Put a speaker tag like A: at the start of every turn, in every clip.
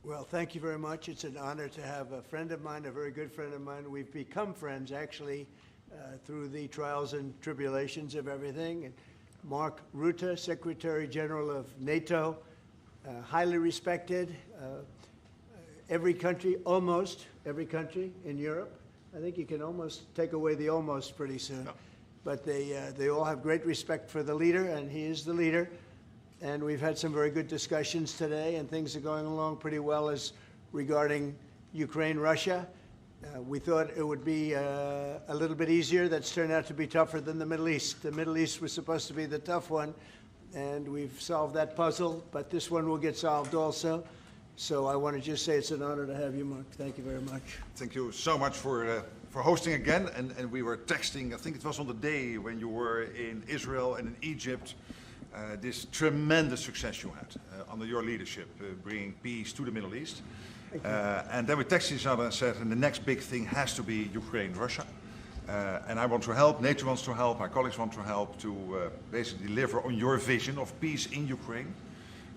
A: Well, thank you very much. It's an honor to have a friend of mine, a very good friend of mine. We've become friends, actually, through the trials and tribulations of everything. And Mark Rutte, Secretary General of NATO, highly respected. Every country, almost every country in Europe. I think you can almost take away the almost pretty soon. No. But they all have great respect for the leader, and he is the leader. And we've had some very good discussions today, and things are going along pretty well as regarding Ukraine, Russia. We thought it would be a little bit easier. That's turned out to be tougher than the Middle East. The Middle East was supposed to be the tough one, and we've solved that puzzle, but this one will get solved also. So I want to just say it's an honor to have you, Mark. Thank you very much.
B: Thank you so much for hosting again. And we were texting, I think it was on the day when you were in Israel and in Egypt, this tremendous success you had under your leadership, bringing peace to the Middle East. And then we texted each other and said, and the next big thing has to be Ukraine, Russia. And I want to help, NATO wants to help, my colleagues want to help to basically deliver on your vision of peace in Ukraine.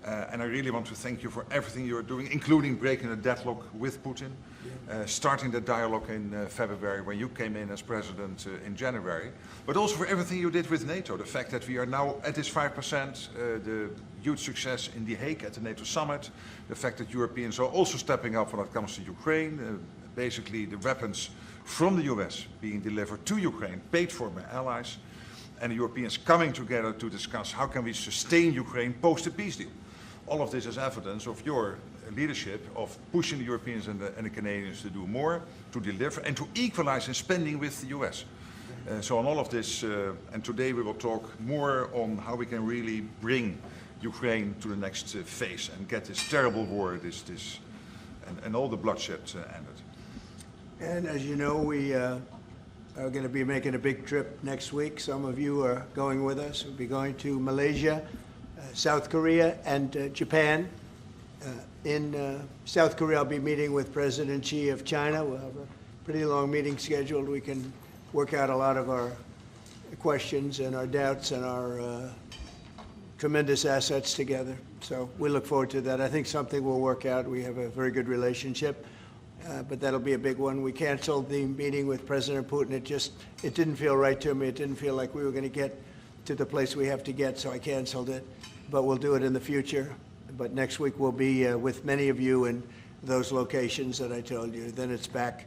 B: And I really want to thank you for everything you're doing, including breaking the deadlock with Putin, starting the dialogue in February when you came in as president in January, but also for everything you did with NATO. The fact that we are now at this 5%, the huge success in The Hague at the NATO summit, the fact that Europeans are also stepping up when it comes to Ukraine, basically the weapons from the US being delivered to Ukraine, paid for by allies, and the Europeans coming together to discuss how can we sustain Ukraine post the peace deal. All of this is evidence of your leadership of pushing the Europeans and the Canadians to do more, to deliver, and to equalize in spending with the US. So on all of this, and today we will talk more on how we can really bring Ukraine to the next phase and get this terrible war, and all the bloodshed ended.
A: And as you know, we are going to be making a big trip next week. Some of you are going with us. We'll be going to Malaysia, South Korea, and Japan. In South Korea, I'll be meeting with President Xi of China. We'll have a pretty long meeting scheduled. We can work out a lot of our questions and our doubts and our tremendous assets together. So we look forward to that. I think something will work out. We have a very good relationship, but that'll be a big one. We canceled the meeting with President Putin. It didn't feel right to me. It didn't feel like we were going to get to the place we have to get, so I canceled it. But we'll do it in the future. But next week we'll be with many of you in those locations that I told you. Then it's back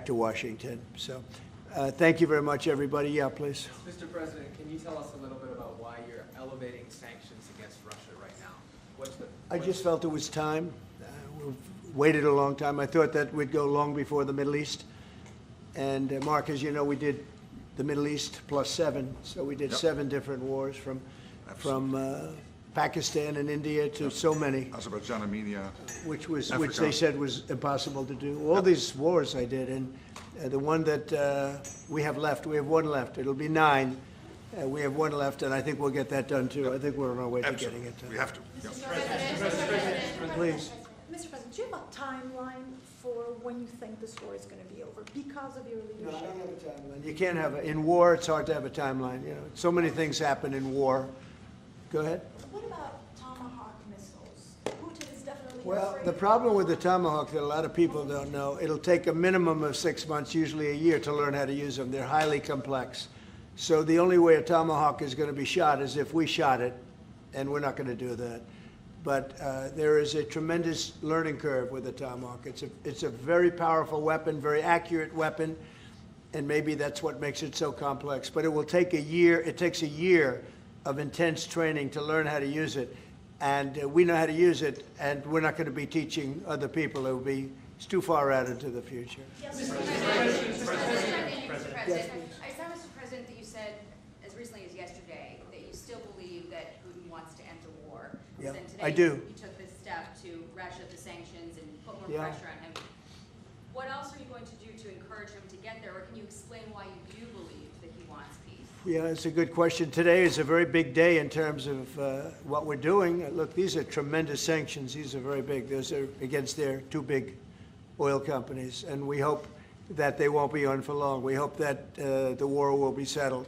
A: to Washington. So thank you very much, everybody. Yeah, please.
C: Mr. President, can you tell us a little bit about why you're elevating sanctions against Russia right now?
A: I just felt it was time. We've waited a long time. I thought that we'd go long before the Middle East. And Mark, as you know, we did the Middle East plus 7. So we did 7 different wars from Pakistan and India to so many.
B: Azerbaijan, Armenia.
A: Which they said was impossible to do. All these wars I did, and the one that we have left, we have 1 left. It'll be 9. We have 1 left, and I think we'll get that done too. I think we're on our way to getting it done.
B: We have to.
D: Mr. President,
A: please.
D: Mr. President, do you have a timeline for when you think this war is going to be over because of your leadership?
A: No, I don't have a timeline. You can't have in war. It's hard to have a timeline. You know, so many things happen in war. Go ahead.
D: What about Tomahawk missiles? Putin is definitely
A: Well, the problem with the Tomahawk that a lot of people don't know, it'll take a minimum of 6 months, usually a year, to learn how to use them. They're highly complex. So the only way a Tomahawk is going to be shot is if we shot it, and we're not going to do that. But there is a tremendous learning curve with the Tomahawk. It's a very powerful weapon, very accurate weapon, and maybe that's what makes it so complex. But it will take a year. It takes a year of intense training to learn how to use it. And we know how to use it, and we're not going to be teaching other people. It's too far out into the future.
D: Yes,
E: Mr. President, I saw, Mr. President, that you said as recently as yesterday that you still believe that Putin wants to end the war.
A: Yeah,
E: Then today
A: I do.
E: You took this step to ratchet the sanctions and put more pressure on him. What else are you going to do to encourage him to get there, or can you explain why you do believe that he wants peace?
A: Yeah, it's a good question. Today is a very big day in terms of what we're doing. Look, these are tremendous sanctions. These are very big. Those are against their 2 big oil companies, and we hope that they won't be on for long. We hope that the war will be settled.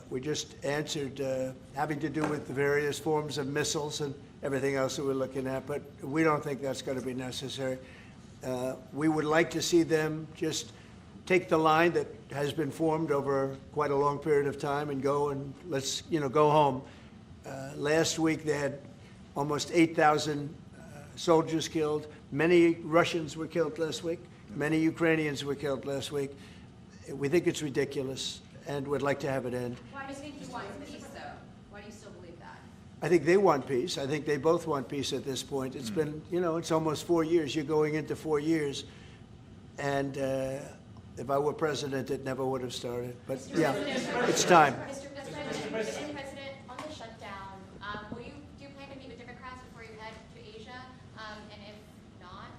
A: We just answered having to do with the various forms of missiles and everything else that we're looking at, but we don't think that's going to be necessary. We would like to see them just take the line that has been formed over quite a long period of time and go and let's, go home. Last week they had almost 8,000 soldiers killed. Many Russians were killed last week. Many Ukrainians were killed last week. We think it's ridiculous and would like to have it end.
E: Why do you think he wants peace, though? Why do you still believe that?
A: I think they want peace. I think they both want peace at this point. It's been, it's almost 4 years. You're going into 4 years. And if I were president, it never would have started. But yeah, it's time.
F: Mr. President, on the shutdown, do you plan to meet with Democrats before you head to Asia? And if not,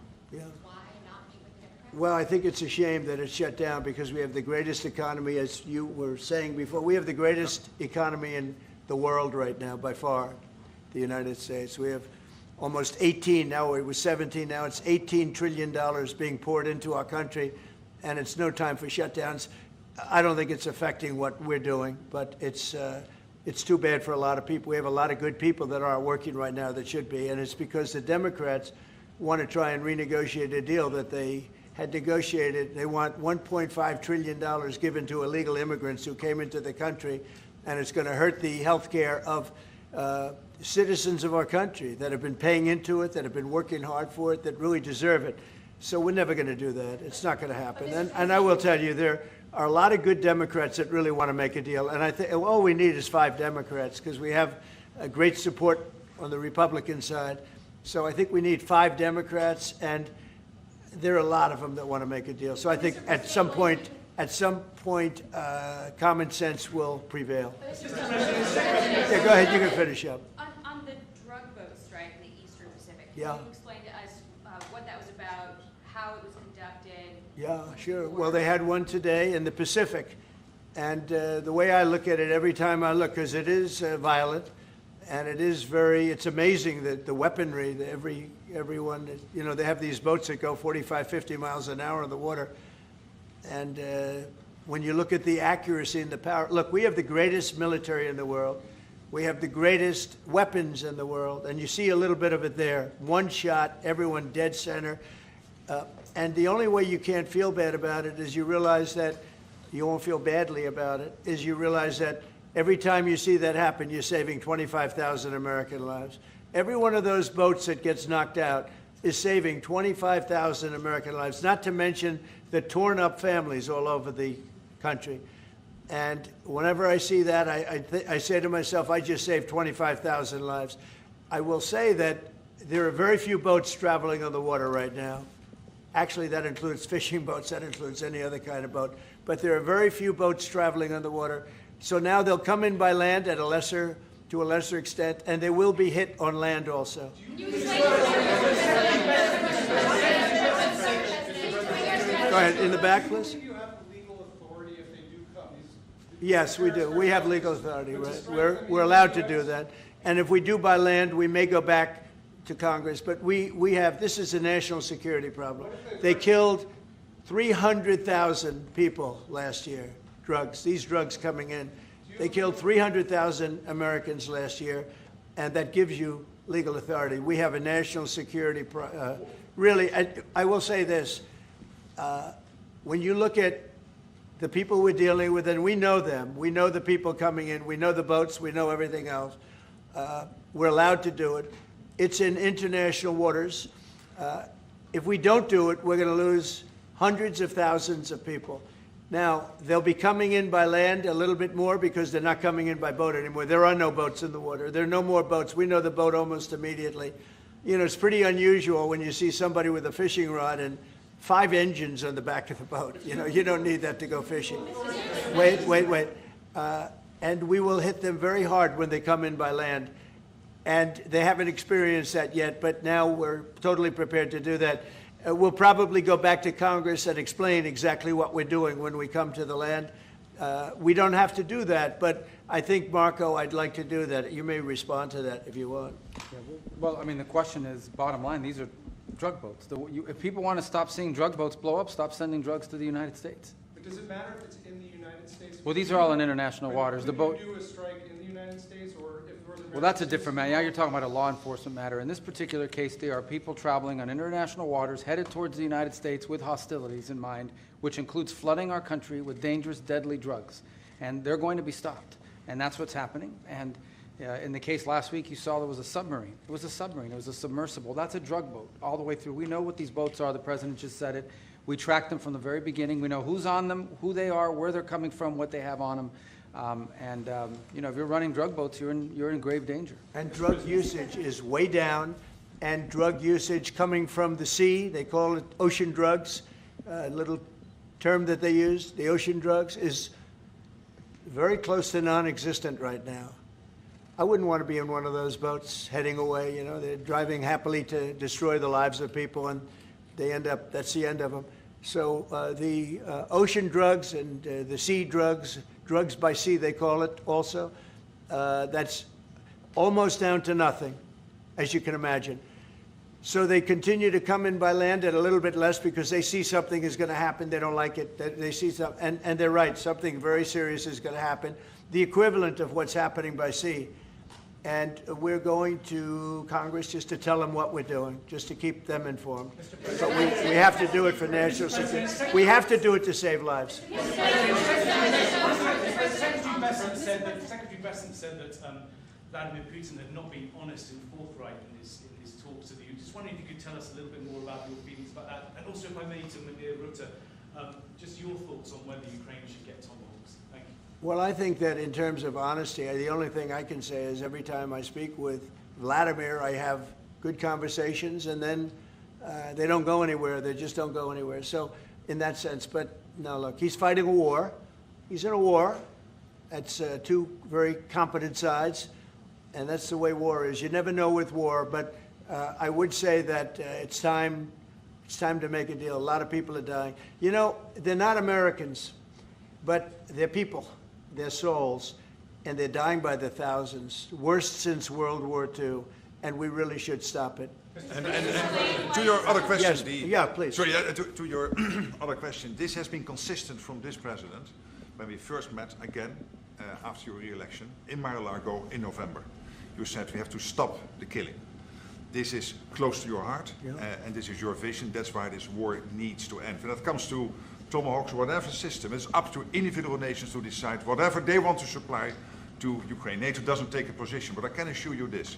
F: why not meet with the Democrats?
A: Well, I think it's a shame that it's shut down because we have the greatest economy, as you were saying before. We have the greatest economy in the world right now, by far, the United States. We have almost 18, now it was 17, now it's $18 trillion being poured into our country, and it's no time for shutdowns. I don't think it's affecting what we're doing, but it's too bad for a lot of people. We have a lot of good people that aren't working right now that should be, and it's because the Democrats want to try and renegotiate a deal that they had negotiated. They want $1.5 trillion given to illegal immigrants who came into the country, and it's going to hurt the health care of citizens of our country that have been paying into it, that have been working hard for it, that really deserve it. So we're never going to do that. It's not going to happen. And I will tell you, there are a lot of good Democrats that really want to make a deal. And I think all we need is 5 Democrats because we have a great support on the Republican side. So I think we need 5 Democrats, and there are a lot of them that want to make a deal. So I think at some point, common sense will prevail. Yeah, go ahead. You can finish up.
E: On the drug boat strike in the Eastern Pacific, can
A: Yeah.
E: you explain to us what that was about, how it was conducted?
A: Yeah, sure. Well, they had one today in the Pacific. And the way I look at it every time I look, because it is violent, and it is it's amazing that the weaponry, that everyone, they have these boats that go 45, 50 miles an hour in the water. And when you look at the accuracy and the power, look, we have the greatest military in the world. We have the greatest weapons in the world. And you see a little bit of it there. One shot, everyone dead center. And the only way you can't feel bad about it is you realize that you won't feel badly about it, is you realize that every time you see that happen, you're saving 25,000 American lives. Every one of those boats that gets knocked out is saving 25,000 American lives, not to mention the torn up families all over the country. And whenever I see that, I say to myself, I just saved 25,000 lives. I will say that there are very few boats traveling on the water right now. Actually, that includes fishing boats, that includes any other kind of boat. But there are very few boats traveling on the water. So now they'll come in by land to a lesser extent, and they will be hit on land also.
F: Can you explain
A: Go ahead, in the back, please.
G: Do you have legal authority if they do come?
A: Yes, we do. We have legal authority, right? We're allowed to do that. And if we do by land, we may go back to Congress. But we have, this is a national security problem. They killed 300,000 people last year, these drugs coming in. They killed 300,000 Americans last year, and that gives you legal authority. We have a national security, really, I will say this. When you look at the people we're dealing with, and we know them, we know the people coming in, we know the boats, we know everything else. We're allowed to do it. It's in international waters. If we don't do it, we're going to lose hundreds of thousands of people. Now, they'll be coming in by land a little bit more because they're not coming in by boat anymore. There are no boats in the water. There are no more boats. We know the boat almost immediately. It's pretty unusual when you see somebody with a fishing rod and 5 engines on the back of the boat. You don't need that to go fishing. Wait. And we will hit them very hard when they come in by land. And they haven't experienced that yet, but now we're totally prepared to do that. We'll probably go back to Congress and explain exactly what we're doing when we come to the land. We don't have to do that, but I think, Marco, I'd like to do that. You may respond to that if you want.
H: Yeah, well, I mean, the question is, bottom line, these are drug boats. If people want to stop seeing drug boats blow up, stop sending drugs to the United States.
G: But does it matter if it's in the United States?
H: Well, these are all in international waters. The boat.
G: Would you do a strike in the United States, or if North America?
H: Well, that's a different matter. Now you're talking about a law enforcement matter. In this particular case, there are people traveling on international waters headed towards the United States with hostilities in mind, which includes flooding our country with dangerous, deadly drugs. And they're going to be stopped. And that's what's happening. And in the case last week, you saw there was a submarine. It was a submarine. It was a submersible. That's a drug boat all the way through. We know what these boats are. The president just said it. We track them from the very beginning. We know who's on them, who they are, where they're coming from, what they have on them. You know, if you're running drug boats, you're in grave danger.
A: And drug usage is way down, and drug usage coming from the sea, they call it ocean drugs, a little term that they use, the ocean drugs, is very close to non-existent right now. I wouldn't want to be in one of those boats heading away, you know, they're driving happily to destroy the lives of people, and they end up, that's the end of them. So the ocean drugs and the sea drugs, drugs by sea they call it also, that's almost down to nothing, as you can imagine. So they continue to come in by land at a little bit less because they see something is going to happen, they don't like it, they see something, and they're right, something very serious is going to happen, the equivalent of what's happening by sea. And we're going to Congress just to tell them what we're doing, just to keep them informed. But we have to do it for national security. We have to do it to save lives.
I: Secretary Bessent said that Vladimir Putin had not been honest and forthright in his talks with you. Just wondering if you could tell us a little bit more about your feelings about that. And also, if I may, to Mediate Rutte, just your thoughts on whether Ukraine should get tomahawks. Thank you.
A: Well, I think that in terms of honesty, the only thing I can say is every time I speak with Vladimir, I have good conversations, and then they don't go anywhere. They just don't go anywhere. So in that sense, but no, look, he's fighting a war. He's in a war. That's two very competent sides, and that's the way war is. You never know with war, but I would say that it's time to make a deal. A lot of people are dying. You know, they're not Americans, but they're people. They're souls, and they're dying by the thousands, worst since World War II, and we really should stop it.
B: And to your other question,
A: Yes, yeah, please.
B: Sorry, to your other question, this has been consistent from this president when we first met again after your re-election in Mar-a-Lago in November. You said we have to stop the killing. This is close to your heart, and this is your vision. That's why this war needs to end. When it comes to tomahawks or whatever system, it's up to individual nations to decide whatever they want to supply to Ukraine. NATO doesn't take a position, but I can assure you this.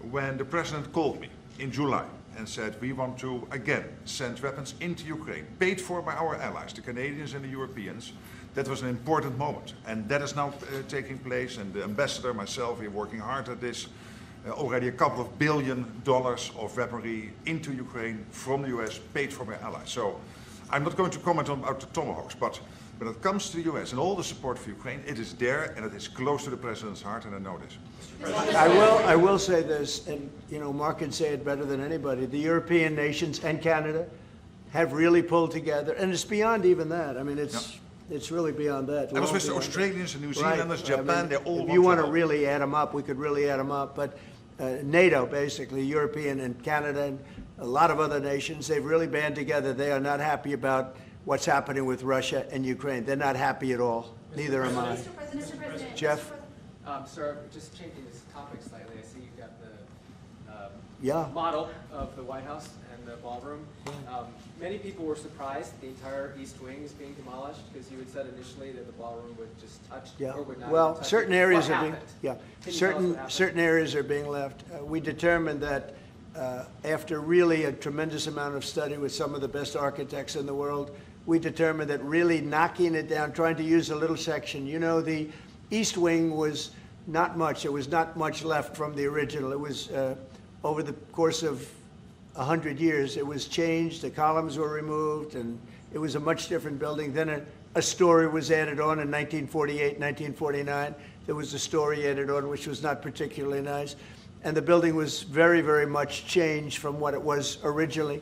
B: When the president called me in July and said we want to again send weapons into Ukraine, paid for by our allies, the Canadians and the Europeans, that was an important moment. And that is now taking place, and the ambassador, myself, we're working hard at this. Already a couple of $1 billion of weaponry into Ukraine from the US, paid for by allies. So I'm not going to comment on about the tomahawks, but when it comes to the US and all the support for Ukraine, it is there and it is close to the president's heart, and I know this.
A: I will say this, and you know, Mark can say it better than anybody. The European nations and Canada have really pulled together, and it's beyond even that. I mean, it's really beyond that.
B: I was with the Australians and New Zealanders, Japan, they all
A: if you want to really add them up, we could really add them up. But NATO, basically, European and Canada and a lot of other nations, they've really band together. They are not happy about what's happening with Russia and Ukraine. They're not happy at all. Neither am I.
D: Mr. President.
A: Jeff?
C: Sir, just changing this topic slightly, I see you've got the
A: Yeah.
C: model of the White House and the ballroom. Many people were surprised the entire East Wing is being demolished because you had said initially that the ballroom would just touch or would not.
A: Well,
C: touch
A: certain
C: it.
A: areas
C: What
A: are being
C: happened?
A: certain areas are being left. We determined that after really a tremendous amount of study with some of the best architects in the world, we determined that really knocking it down, trying to use a little section. You know, the East Wing was not much. There was not much left from the original. It was over the course of 100 years, it was changed, the columns were removed, and it was a much different building. Then a story was added on in 1948, 1949. There was a story added on, which was not particularly nice. And the building was very, very much changed from what it was originally.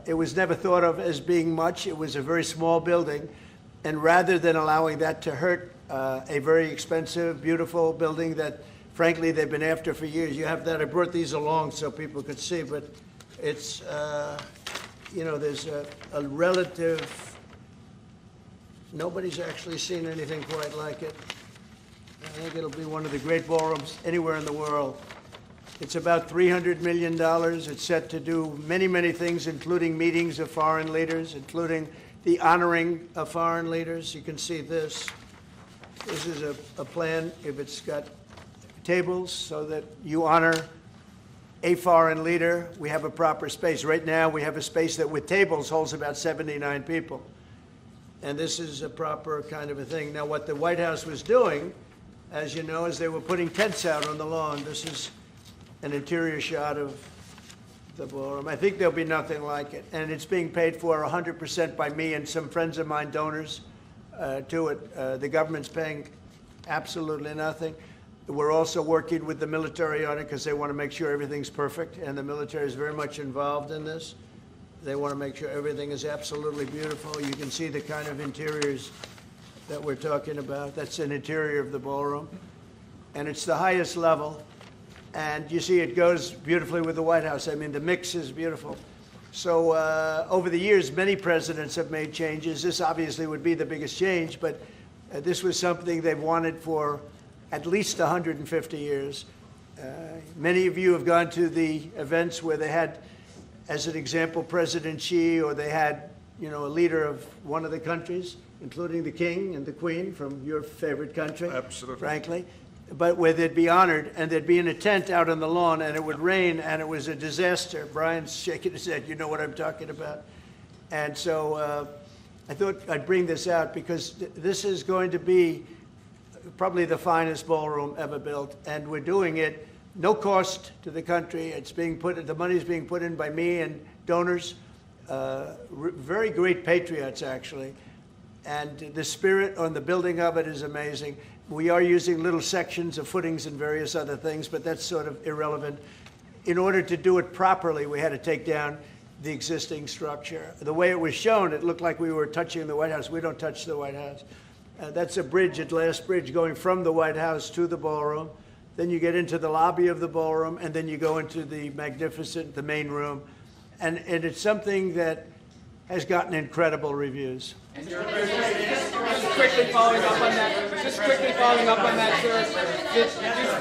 A: It was never thought of as being much. It was a very small building. And rather than allowing that to hurt a very expensive, beautiful building that, frankly, they've been after for years. You have that. I brought these along so people could see, but it's, you know, there's a relative, nobody's actually seen anything quite like it. I think it'll be one of the great ballrooms anywhere in the world. It's about $300 million. It's set to do many, many things, including meetings of foreign leaders, including the honoring of foreign leaders. You can see this. This is a plan. If it's got tables so that you honor a foreign leader, we have a proper space. Right now, we have a space that with tables holds about 79 people. And this is a proper kind of a thing. Now, what the White House was doing, as you know, is they were putting tents out on the lawn. This is an interior shot of the ballroom. I think there'll be nothing like it. And it's being paid for 100% by me and some friends of mine, donors to it. The government's paying absolutely nothing. We're also working with the military on it because they want to make sure everything's perfect, and the military is very much involved in this. They want to make sure everything is absolutely beautiful. You can see the kind of interiors that we're talking about. That's an interior of the ballroom, and it's the highest level. And you see it goes beautifully with the White House. I mean, the mix is beautiful. So over the years, many presidents have made changes. This obviously would be the biggest change, but this was something they've wanted for at least 150 years. Many of you have gone to the events where they had, as an example, President Xi, or they had, you know, a leader of one of the countries, including the king and the queen from your favorite country.
B: Absolutely.
A: Frankly. But where they'd be honored, and they'd be in a tent out on the lawn, and it would rain, and it was a disaster. Brian's shaking his head. You know what I'm talking about. And so I thought I'd bring this out because this is going to be probably the finest ballroom ever built, and we're doing it no cost to the country. It's being put, the money's being put in by me and donors, very great patriots actually, and the spirit on the building of it is amazing. We are using little sections of footings and various other things, but that's sort of irrelevant. In order to do it properly, we had to take down the existing structure. The way it was shown, it looked like we were touching the White House. We don't touch the White House. That's a bridge, a glass bridge, going from the White House to the ballroom. Then you get into the lobby of the ballroom, and then you go into the magnificent, the main room. And it's something that has gotten incredible reviews.
C: And just quickly following up on that, sir.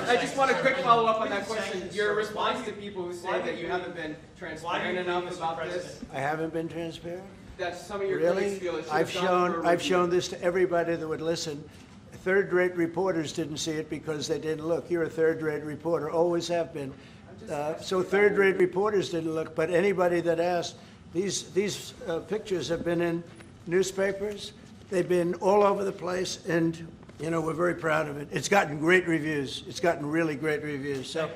C: I just want a quick follow-up on that question. Your response to people who say that you haven't been transparent enough about this.
A: I haven't been transparent?
C: That some of your
A: Really?
C: colleagues feel it should have gone for a
A: I've
C: review.
A: shown this to everybody that would listen. Third-rate reporters didn't see it because they didn't look. You're a third-rate reporter, always have been. So third-rate reporters didn't look, but anybody that asked, these pictures have been in newspapers. They've been all over the place, and you know, we're very proud of it. It's gotten great reviews. It's gotten really great reviews. So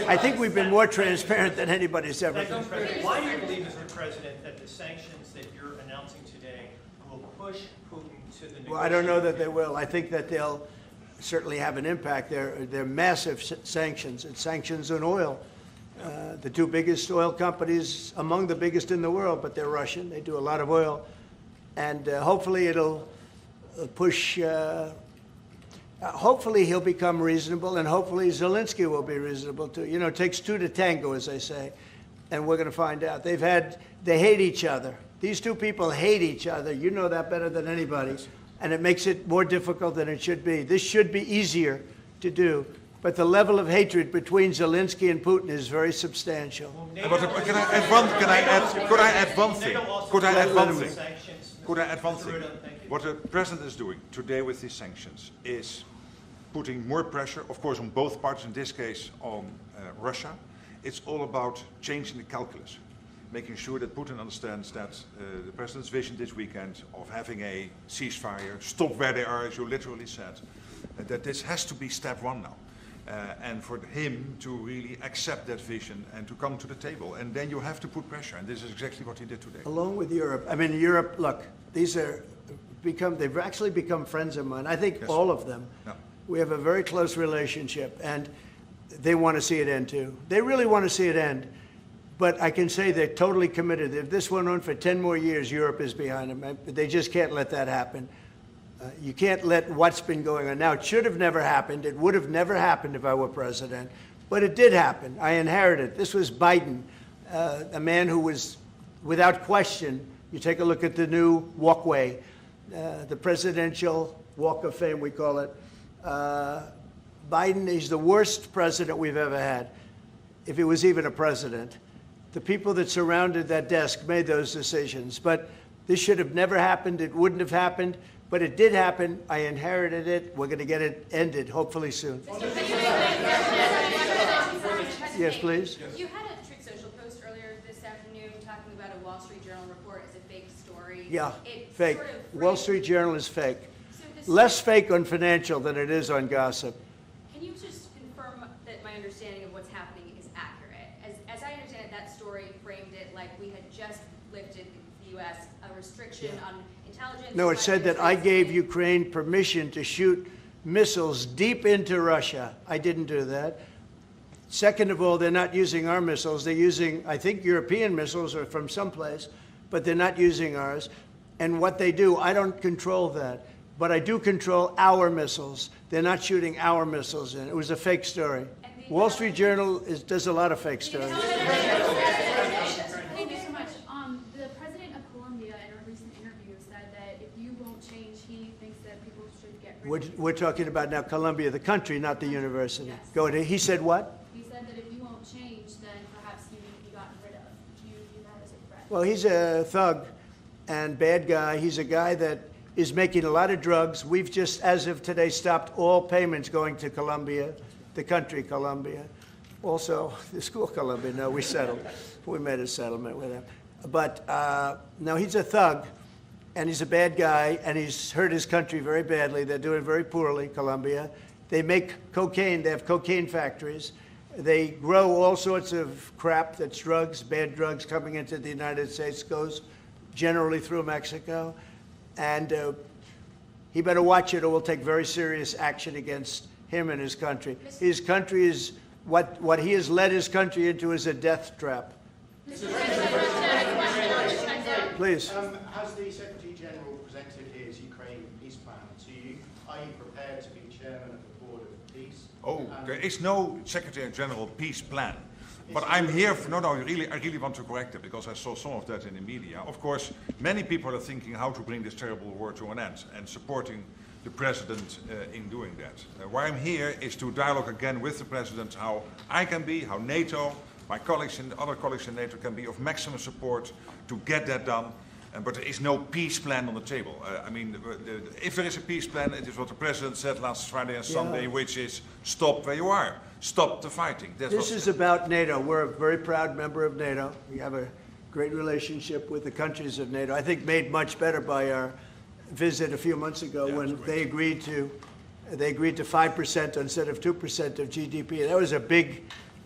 A: I think we've been more transparent than anybody's ever been.
J: Why do you believe, Mr. President, that the sanctions that you're announcing today will push Putin to the negotiating
A: Well, I don't know that they will. I think that they'll certainly have an impact. They're massive sanctions. It's sanctions on oil. The two biggest oil companies, among the biggest in the world, but they're Russian. They do a lot of oil. And hopefully it'll push, hopefully he'll become reasonable, and hopefully Zelensky will be reasonable too. You know, it takes two to tango, as they say, and we're going to find out. They hate each other. These two people hate each other. You know that better than anybody. And it makes it more difficult than it should be. This should be easier to do. But the level of hatred between Zelensky and Putin is very substantial.
B: Could I add one thing? What the president is doing today with these sanctions is putting more pressure, of course, on both parties, in this case on Russia. It's all about changing the calculus, making sure that Putin understands that the president's vision this weekend of having a ceasefire, stop where they are, as you literally said, that this has to be step one now. And for him to really accept that vision and to come to the table. And then you have to put pressure, and this is exactly what he did today.
A: Along with Europe. I mean, Europe, look, they've actually become friends of mine. I think
B: Yes.
A: all of them.
B: Yeah.
A: We have a very close relationship, and they want to see it end too. They really want to see it end. But I can say they're totally committed. If this went on for 10 more years, Europe is behind them. They just can't let that happen. You can't let what's been going on. Now, it should have never happened. It would have never happened if I were president. But it did happen. I inherited. This was Biden, a man who was, without question, you take a look at the new walkway, the presidential Walk of Fame, we call it. Biden is the worst president we've ever had, if he was even a president. The people that surrounded that desk made those decisions. But this should have never happened. It wouldn't have happened. But it did happen. I inherited it. We're going to get it ended, hopefully soon. Yes, please.
E: You had a Truth Social post earlier this afternoon talking about a Wall Street Journal report as a fake story.
A: Yeah,
E: It
A: fake.
E: sort of
A: Wall Street Journal is fake.
E: So this-
A: Less fake on financial than it is on gossip.
E: Can you just confirm that my understanding of what's happening is accurate? As I understand it, that story framed it like we had just lifted the U.S. a restriction on intelligence.
A: No, it said that I
E: weapons,
A: gave
E: and-
A: Ukraine permission to shoot missiles deep into Russia. I didn't do that. Second of all, they're not using our missiles. They're using, I think, European missiles or from someplace, but they're not using ours. And what they do, I don't control that. But I do control our missiles. They're not shooting our missiles in. It was a fake story. Wall Street Journal does a lot of fake stories.
K: Thank you so much. The president of Colombia in a recent interview said that if you won't change, he thinks that people should get rid of you.
A: We're talking about now Columbia, the country, not the university.
K: Yes.
A: Go ahead. He said what?
K: He said that if you won't change, then perhaps you need to be gotten rid of. Do you view that as a threat?
A: Well, he's a thug and bad guy. He's a guy that is making a lot of drugs. We've just, as of today, stopped all payments going to Colombia, the country Colombia. Also, the school Colombia. No, we settled. We made a settlement with him. But no, he's a thug, and he's a bad guy, and he's hurt his country very badly. They're doing very poorly, Colombia. They make cocaine. They have cocaine factories. They grow all sorts of crap that's drugs, bad drugs coming into the United States, goes generally through Mexico. And he better watch it or we'll take very serious action against him and his country. His country is, what he has led his country into is a death trap. Please.
L: Has the Secretary General presented his Ukraine peace plan to you? Are you prepared to be chairman of the Board of Peace?
B: Oh, there is no Secretary General peace plan. But I'm here for, I really want to correct it because I saw some of that in the media. Of course, many people are thinking how to bring this terrible war to an end and supporting the President in doing that. Why I'm here is to dialogue again with the President how I can be, how NATO, my colleagues and other colleagues in NATO can be of maximum support to get that done. But there is no peace plan on the table. If there is a peace plan, it is what the President said last Friday and Sunday, which is stop where you are. Stop the fighting.
A: This is about NATO. We're a very proud member of NATO. We have a great relationship with the countries of NATO. I think made much better by our visit a few months ago when they agreed to 5% instead of 2% of GDP. That was a big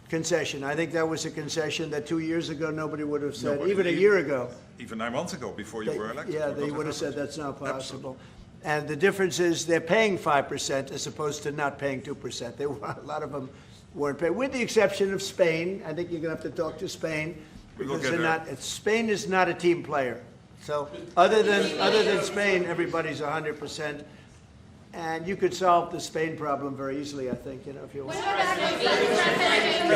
A: concession. I think that was a concession that 2 years ago nobody would have said, even a year ago.
B: Even 9 months ago, before you were elected.
A: Yeah, they would have said that's not possible. And the difference is they're paying 5% as opposed to not paying 2%. A lot of them weren't paying, with the exception of Spain. I think you're going to have to talk to Spain because they're not. Spain is not a team player. So other than Spain, everybody's 100%. And you could solve the Spain problem very easily, I think, if you want.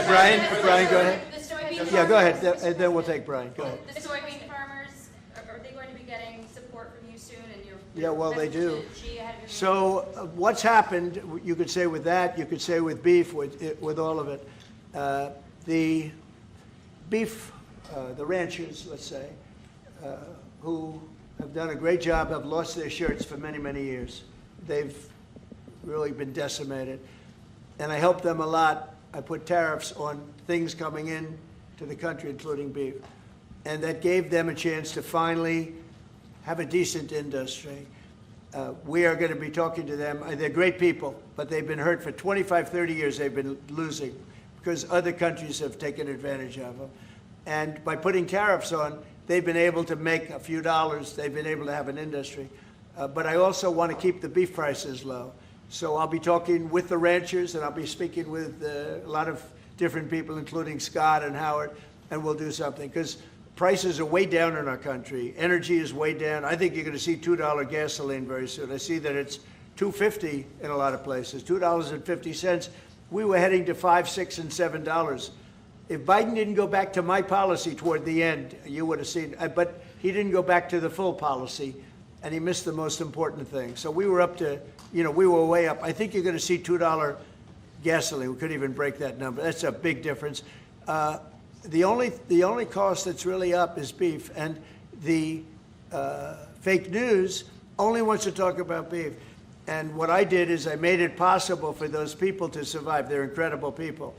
A: Brian, go ahead.
F: The soybean
A: Yeah, go ahead, and then we'll take Brian. Go ahead.
F: The soybean farmers, are they going to be getting support from you soon and your
A: Yeah, well, they do.
F: message to Xi ahead of your
A: So what's happened, you could say with that, you could say with beef, with all of it. The beef, the ranchers, let's say, who have done a great job, have lost their shirts for many, many years. They've really been decimated. And I helped them a lot. I put tariffs on things coming in to the country, including beef. And that gave them a chance to finally have a decent industry. We are going to be talking to them. They're great people, but they've been hurt for 25, 30 years. They've been losing because other countries have taken advantage of them. And by putting tariffs on, they've been able to make a few dollars. They've been able to have an industry. But I also want to keep the beef prices low. So I'll be talking with the ranchers, and I'll be speaking with a lot of different people, including Scott and Howard, and we'll do something. Because prices are way down in our country. Energy is way down. I think you're going to see $2 gasoline very soon. I see that it's $2.50 in a lot of places, $2.50. We were heading to $5, $6, and $7. If Biden didn't go back to my policy toward the end, you would have seen, but he didn't go back to the full policy. and he missed the most important thing. So we were up to, we were way up. I think you're going to see $2 gasoline. We couldn't even break that number. That's a big difference. The only cost that's really up is beef, and the fake news only wants to talk about beef. And what I did is I made it possible for those people to survive. They're incredible people,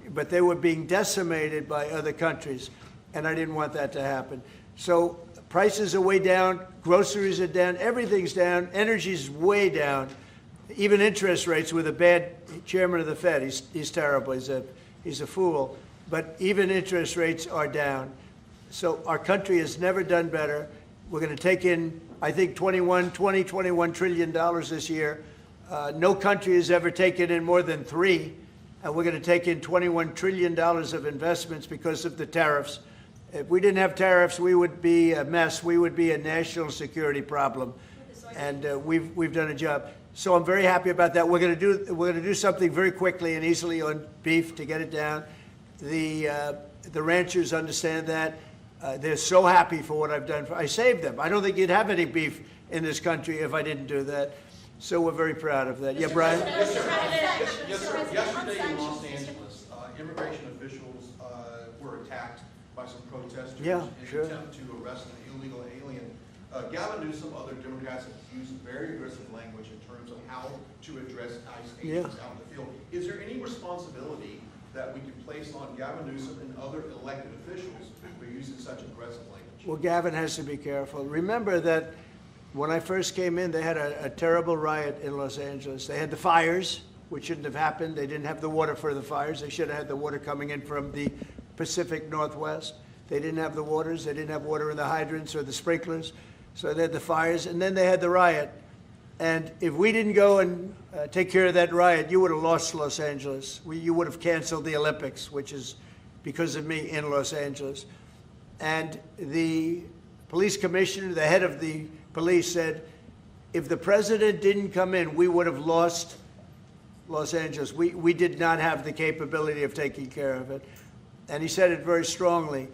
A: but they were being decimated by other countries, and I didn't want that to happen. So prices are way down, groceries are down, everything's down, energy's way down. Even interest rates with a bad chairman of the Fed, he's terrible, he's a fool. But even interest rates are down. So our country has never done better. We're going to take in, I think, $21 trillion this year. No country has ever taken in more than 3. And we're going to take in $21 trillion of investments because of the tariffs. If we didn't have tariffs, we would be a mess. We would be a national security problem. And we've done a job. So I'm very happy about that. We're going to do something very quickly and easily on beef to get it down. The ranchers understand that. They're so happy for what I've done. I saved them. I don't think you'd have any beef in this country if I didn't do that. So we're very proud of that. Yeah, Brian?
M: Yes, sir. Yesterday in Los Angeles, immigration officials were attacked by some protesters in an attempt to arrest an illegal alien. Gavin Newsom, other Democrats have used very aggressive language in terms of how to address ICE agents out in the field. Is there any responsibility that we can place on Gavin Newsom and other elected officials for using such aggressive language?
A: Well, Gavin has to be careful. Remember that when I first came in, they had a terrible riot in Los Angeles. They had the fires, which shouldn't have happened. They didn't have the water for the fires. They should have had the water coming in from the Pacific Northwest. They didn't have the waters. They didn't have water in the hydrants or the sprinklers. So they had the fires, and then they had the riot. And if we didn't go and take care of that riot, you would have lost Los Angeles. You would have canceled the Olympics, which is because of me in Los Angeles. And the police commissioner, the head of the police, said, if the president didn't come in, we would have lost Los Angeles. We did not have the capability of taking care of it. And he said it very strongly.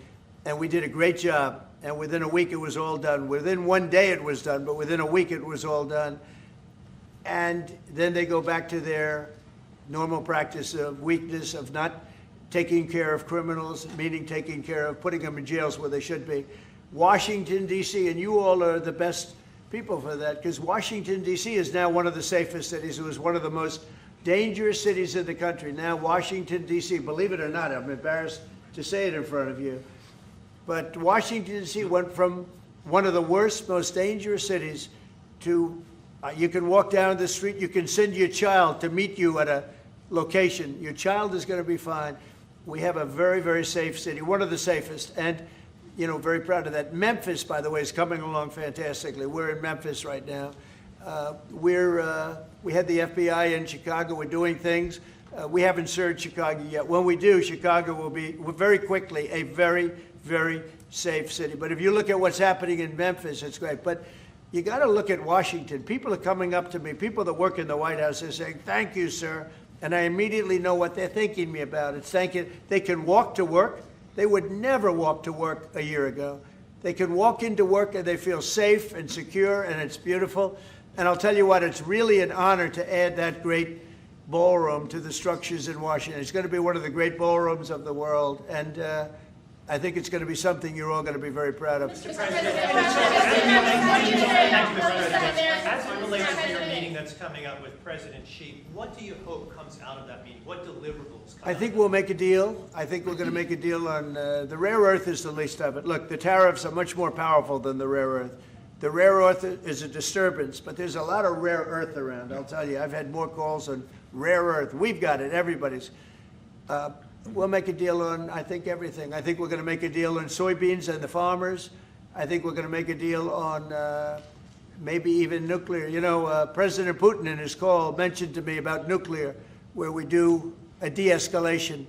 A: And we did a great job. And within a week, it was all done. Within one day, it was done. But within a week, it was all done. And then they go back to their normal practice of weakness, of not taking care of criminals, meaning taking care of putting them in jails where they should be. Washington, D.C., and you all are the best people for that, because Washington, D.C. is now one of the safest cities. It was one of the most dangerous cities in the country. Now Washington, D.C., believe it or not, I'm embarrassed to say it in front of you, but Washington, D.C. went from one of the worst, most dangerous cities to you can walk down the street, you can send your child to meet you at a location. Your child is going to be fine. We have a very, very safe city, one of the safest, and very proud of that. Memphis, by the way, is coming along fantastically. We're in Memphis right now. We had the FBI in Chicago. We're doing things. We haven't served Chicago yet. When we do, Chicago will be very quickly a very, very safe city. But if you look at what's happening in Memphis, it's great. But you got to look at Washington. People are coming up to me, people that work in the White House, they're saying, thank you, sir. And I immediately know what they're thanking me about. It's thanking, they can walk to work. They would never walk to work a year ago. They can walk into work and they feel safe and secure, and it's beautiful. And I'll tell you what, it's really an honor to add that great ballroom to the structures in Washington. It's going to be one of the great ballrooms of the world. And I think it's going to be something you're all going to be very proud of.
J: Mr. President, as it relates to your meeting that's coming up with President Xi, what do you hope comes out of that meeting? What deliverables come
A: I think we'll make a deal. I think we're going to make a deal on the rare earth is the least of it. Look, the tariffs are much more powerful than the rare earth. The rare earth is a disturbance, but there's a lot of rare earth around. I'll tell you, I've had more calls on rare earth. We've got it, everybody's. We'll make a deal on, I think, everything. I think we're going to make a deal on soybeans and the farmers. I think we're going to make a deal on maybe even nuclear. President Putin in his call mentioned to me about nuclear, where we do a de-escalation,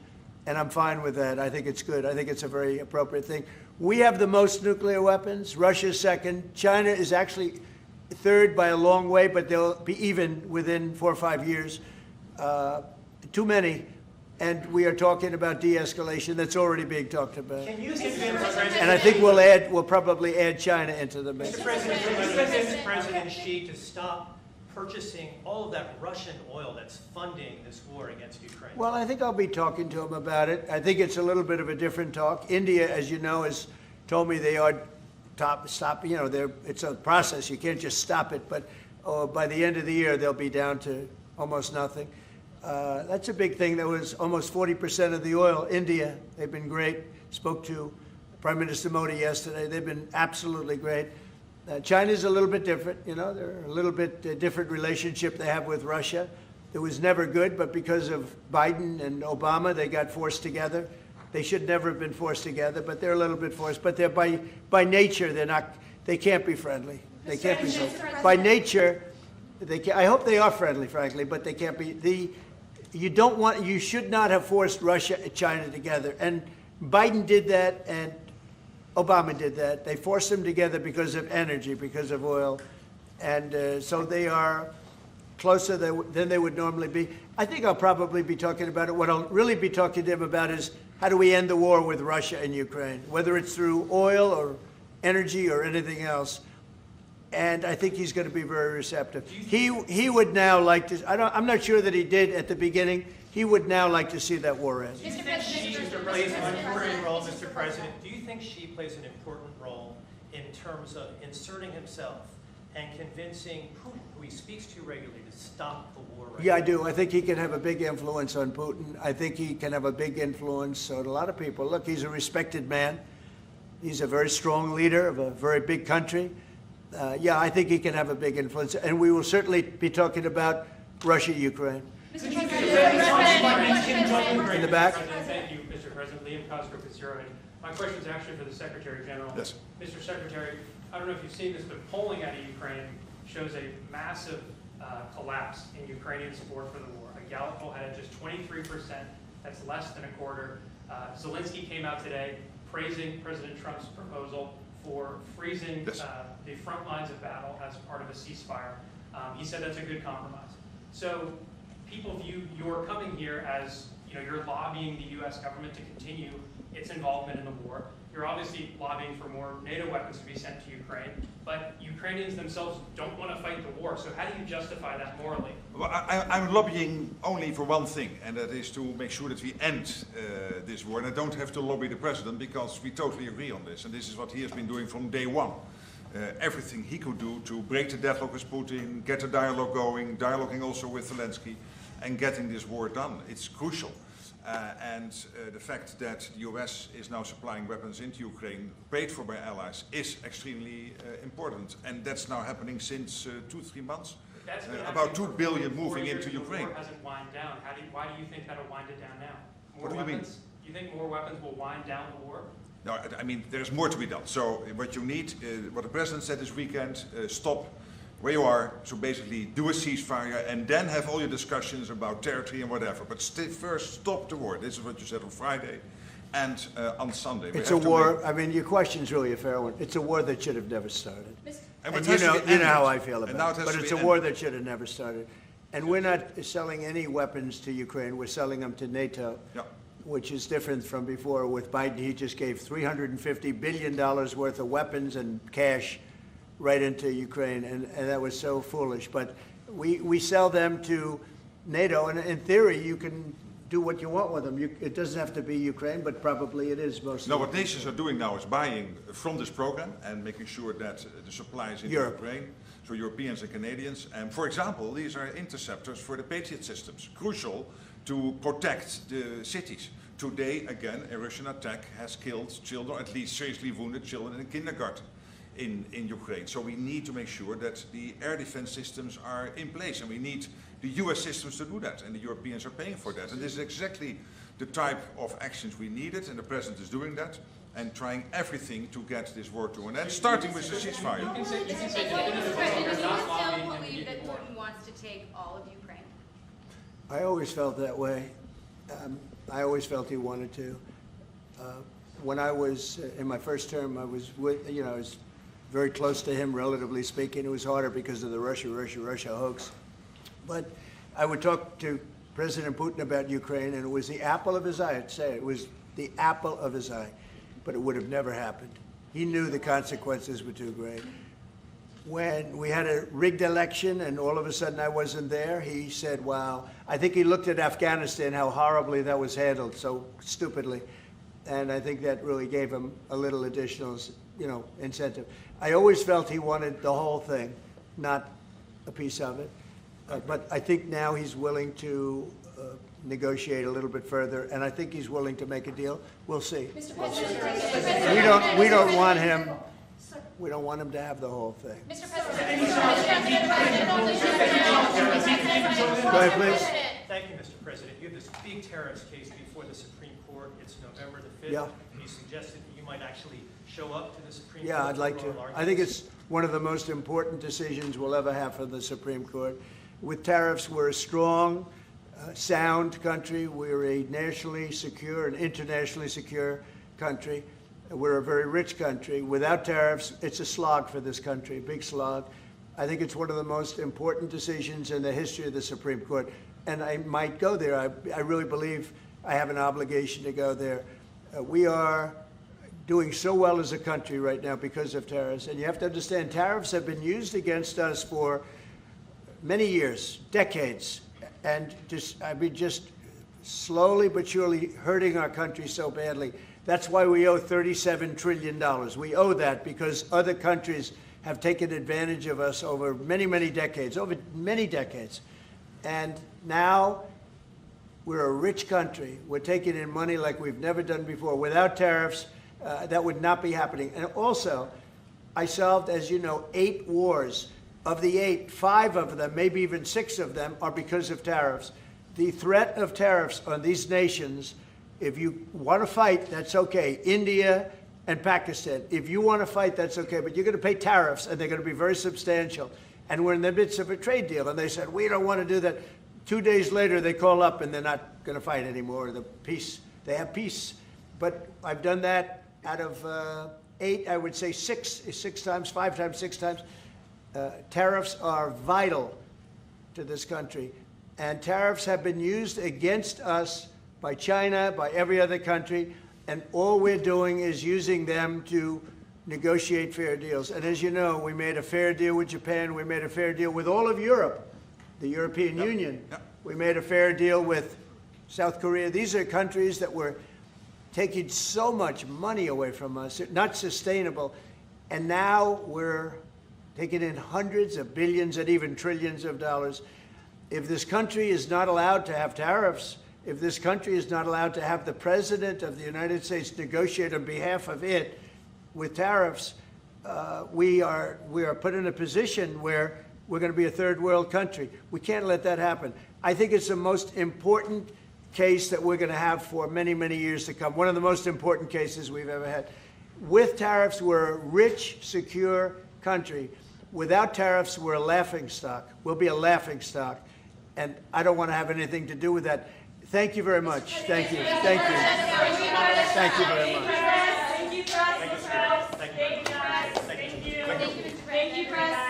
A: and I'm fine with that. I think it's good. I think it's a very appropriate thing. We have the most nuclear weapons. Russia's second. China is actually third by a long way, but they'll be even within 4 or 5 years. Too many. and we are talking about de-escalation that's already being talked about.
J: Can you convince
A: And I think we'll probably add China into the mix.
J: Mr. President, can you convince President Xi to stop purchasing all of that Russian oil that's funding this war against Ukraine?
A: Well, I think I'll be talking to him about it. I think it's a little bit of a different talk. India, as you know, has told me they are stop. You know, it's a process. You can't just stop it. But by the end of the year, they'll be down to almost nothing. That's a big thing. There was almost 40% of the oil. India, they've been great. Spoke to Prime Minister Modi yesterday. They've been absolutely great. China's a little bit different. You know, they're a little bit different relationship they have with Russia. It was never good, but because of Biden and Obama, they got forced together. They should never have been forced together, but they're a little bit forced. But they're by nature, they can't be friendly. They can't be friendly. By nature, I hope they are friendly, frankly, but they can't be. You should not have forced Russia and China together. And Biden did that, and Obama did that. They forced them together because of energy, because of oil. And so they are closer than they would normally be. I think I'll probably be talking about it. What I'll really be talking to him about is how do we end the war with Russia and Ukraine, whether it's through oil or energy or anything else. And I think he's going to be very receptive. He would now like to. I'm not sure that he did at the beginning. He would now like to see that war end.
J: Do you think Xi plays an important role, Mr. President? Do you think Xi plays an important role in terms of inserting himself and convincing Putin, who he speaks to regularly, to stop the war?
A: Yeah, I do. I think he can have a big influence on Putin. I think he can have a big influence on a lot of people. Look, he's a respected man. He's a very strong leader of a very big country. Yeah, I think he can have a big influence. And we will certainly be talking about Russia, Ukraine.
N: In
A: the back.
N: Thank you, Mr. President. Liam Cosgrove with Zero Hedge. My question is actually for the Secretary General.
B: Yes.
N: Mr. Secretary, I don't know if you've seen this, but polling out of Ukraine shows a massive collapse in Ukrainian support for the war. A Gallup poll had just 23%. That's less than a quarter. Zelensky came out today praising President Trump's proposal for freezing the front lines of battle as part of a ceasefire. He said that's a good compromise. So people view your coming here as, you're lobbying the U.S. government to continue its involvement in the war. You're obviously lobbying for more NATO weapons to be sent to Ukraine, but Ukrainians themselves don't want to fight the war. So how do you justify that morally?
B: Well, I'm lobbying only for one thing, and that is to make sure that we end this war. And I don't have to lobby the president because we totally agree on this. And this is what he has been doing from day one. Everything he could do to break the deadlock with Putin, get a dialogue going, dialoguing also with Zelensky, and getting this war done. It's crucial. And the fact that the US is now supplying weapons into Ukraine, paid for by allies, is extremely important. And that's now happening since 2-3 months. About 2 billion moving into Ukraine.
N: The war hasn't wind down. Why do you think that'll wind it down now?
B: What do you mean?
N: You think more weapons will wind down the war?
B: No, I mean, there's more to be done. So what you need, what the president said this weekend, stop where you are, so basically do a ceasefire and then have all your discussions about territory and whatever. But first, stop the war. This is what you said on Friday and on Sunday.
A: It's a war. I mean, your question's really a fair one. It's a war that should have never started.
B: And
A: you know how I feel about it. But it's a war
B: ended.
A: that should have never started. And we're not selling any weapons to Ukraine. We're selling them to NATO, which is different from before. With Biden, he just gave $350 billion worth of weapons and cash right into Ukraine, and that was so foolish. But we sell them to NATO, and in theory, you can do what you want with them. It doesn't have to be Ukraine, but probably it is mostly.
B: No, what nations are doing now is buying from this program and making sure that the supplies into Ukraine, so Europeans and Canadians. And for example, these are interceptors for the Patriot systems, crucial to protect the cities. Today, again, a Russian attack has killed children, at least seriously wounded children in a kindergarten in Ukraine. So we need to make sure that the air defense systems are in place, and we need the US systems to do that, and the Europeans are paying for that. And this is exactly the type of actions we needed, and the president is doing that and trying everything to get this war to an end, starting with the ceasefire.
E: Do you still believe that Putin wants to take all of Ukraine?
A: I always felt that way. I always felt he wanted to. When I was in my first term, I was I was very close to him, relatively speaking. It was harder because of the Russia hoax. But I would talk to President Putin about Ukraine, and it was the apple of his eye. I'd say it was the apple of his eye, but it would have never happened. He knew the consequences were too great. When we had a rigged election and all of a sudden I wasn't there, he said, wow. I think he looked at Afghanistan, how horribly that was handled, so stupidly. And I think that really gave him a little additional, incentive. I always felt he wanted the whole thing, not a piece of it. But I think now he's willing to negotiate a little bit further, and I think he's willing to make a deal. We'll see.
E: Mr.
A: We'll see.
E: President,
A: We don't want him. We don't want him to have the whole thing.
F: Mr. President.
A: Go ahead, please.
J: Thank you, Mr. President. You have this big tariffs case before the Supreme Court. It's November the 5th.
A: Yeah.
J: You suggested that you might actually show up to the Supreme Court.
A: Yeah, I'd like
J: for
A: to.
J: oral
A: I think
J: arguments.
A: it's one of the most important decisions we'll ever have for the Supreme Court. With tariffs, we're a strong, sound country. We're a nationally secure and internationally secure country. We're a very rich country. Without tariffs, it's a slog for this country, a big slog. I think it's one of the most important decisions in the history of the Supreme Court. And I might go there. I really believe I have an obligation to go there. We are doing so well as a country right now because of tariffs. And you have to understand, tariffs have been used against us for many years, decades. And just slowly but surely hurting our country so badly. That's why we owe $37 trillion. We owe that because other countries have taken advantage of us over many, many decades, And now we're a rich country. We're taking in money like we've never done before. Without tariffs, that would not be happening. And also, I solved, as you know, 8 wars. Of the 8, 5 of them, maybe even 6 of them, are because of tariffs. The threat of tariffs on these nations, if you want to fight, that's okay. India and Pakistan. If you want to fight, that's okay. But you're going to pay tariffs, and they're going to be very substantial. And we're in the midst of a trade deal. And they said, we don't want to do that. 2 days later, they call up, and they're not going to fight anymore. They have peace. But I've done that out of 8, I would say 6 times, 5 times, 6 times. Tariffs are vital to this country. And tariffs have been used against us by China, by every other country, and all we're doing is using them to negotiate fair deals. And as you know, we made a fair deal with Japan, we made a fair deal with all of Europe, the European Union. We made a fair deal with South Korea. These are countries that were taking so much money away from us, not sustainable, and now we're taking in hundreds of billions and even trillions of dollars. If this country is not allowed to have tariffs, if this country is not allowed to have the President of the United States negotiate on behalf of it with tariffs, we are put in a position where we're going to be a third world country. We can't let that happen. I think it's the most important case that we're going to have for many, many years to come. One of the most important cases we've ever had. With tariffs, we're a rich, secure country. Without tariffs, we're a laughingstock. We'll be a laughingstock. And I don't want to have anything to do with that. Thank you very much. Thank you. Thank you. Thank you very much.
F: Thank you, Press. Thank you, Press. Thank you, Press. Thank you, Press.